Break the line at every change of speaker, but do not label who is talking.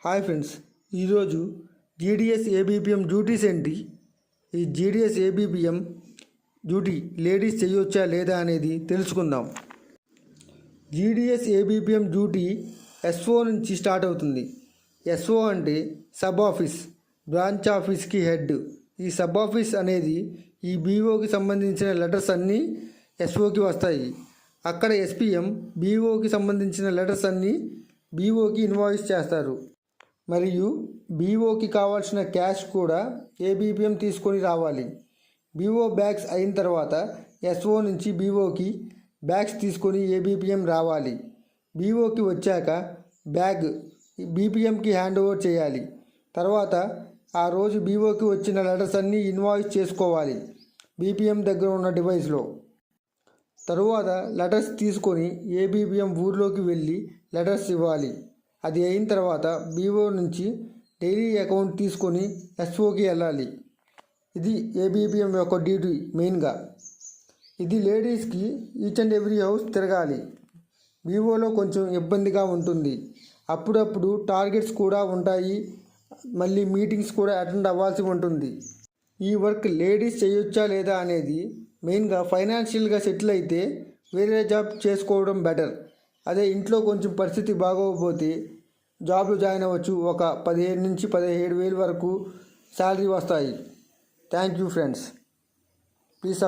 Hi friends, ఈరోజు GDS ABPM duties ఏంటి, ఈ జీడిఎస్ ఏబిపిఎం డ్యూటీ లేడీస్ చేయొచ్చా లేదా అనేది తెలుసుకుందాం. జీడిఎస్ ఏబిపిఎం డ్యూటీ ఎస్ఓ నుంచి స్టార్ట్ అవుతుంది. ఎస్ఓ అంటే సబ్ ఆఫీస్, బ్రాంచ్ ఆఫీస్కి హెడ్. ఈ సబ్ ఆఫీస్ అనేది ఈ బీఓకి సంబంధించిన లెటర్స్ అన్నీ ఎస్ఓకి వస్తాయి. అక్కడ ఎస్పిఎం బీఓకి సంబంధించిన లెటర్స్ అన్నీ బీఓకి ఇన్వాయిస్ చేస్తారు. మరియు బీఓకి కావాల్సిన క్యాష్ కూడా ఏబిపిఎం తీసుకొని రావాలి. బీఓ బ్యాగ్స్ అయిన తర్వాత ఎస్ఓ నుంచి బీఓకి బ్యాగ్స్ తీసుకొని ఏబిపిఎం రావాలి. బీఓకి వచ్చాక బ్యాగ్ బీపీఎంకి హ్యాండ్ ఓవర్ చేయాలి. తర్వాత ఆ రోజు బీఓకి వచ్చిన లెటర్స్ అన్నీ ఇన్వాయిస్ చేసుకోవాలి బీపీఎం దగ్గర ఉన్న డివైస్లో. తరువాత లెటర్స్ తీసుకొని ఏబిపిఎం ఊర్లోకి వెళ్ళి లెటర్స్ ఇవ్వాలి. అది అయిన తర్వాత బీఓ నుంచి డైలీ అకౌంట్ తీసుకొని ఎస్ఓకి వెళ్ళాలి. ఇది ఏబిపిఎం యొక్క డ్యూటీ మెయిన్గా. ఇది లేడీస్కి ఈచ్ అండ్ ఎవ్రీ హౌస్ తిరగాలి. బీఓలో కొంచెం ఇబ్బందిగా ఉంటుంది. అప్పుడప్పుడు టార్గెట్స్ కూడా ఉంటాయి. మళ్ళీ మీటింగ్స్ కూడా అటెండ్ అవ్వాల్సి ఉంటుంది. ఈ వర్క్ లేడీస్ చేయొచ్చా లేదా అనేది మెయిన్గా ఫైనాన్షియల్గా సెటిల్ అయితే వేరే జాబ్ చేసుకోవడం బెటర్. అదే ఇంట్లో కొంచెం పరిస్థితి బాగోకపోతే జాబ్లో జాయిన్ అవ్వచ్చు. ఒక 15 నుంచి 17,000 వరకు శాలరీ వస్తాయి. Thank you friends. ప్లీజ్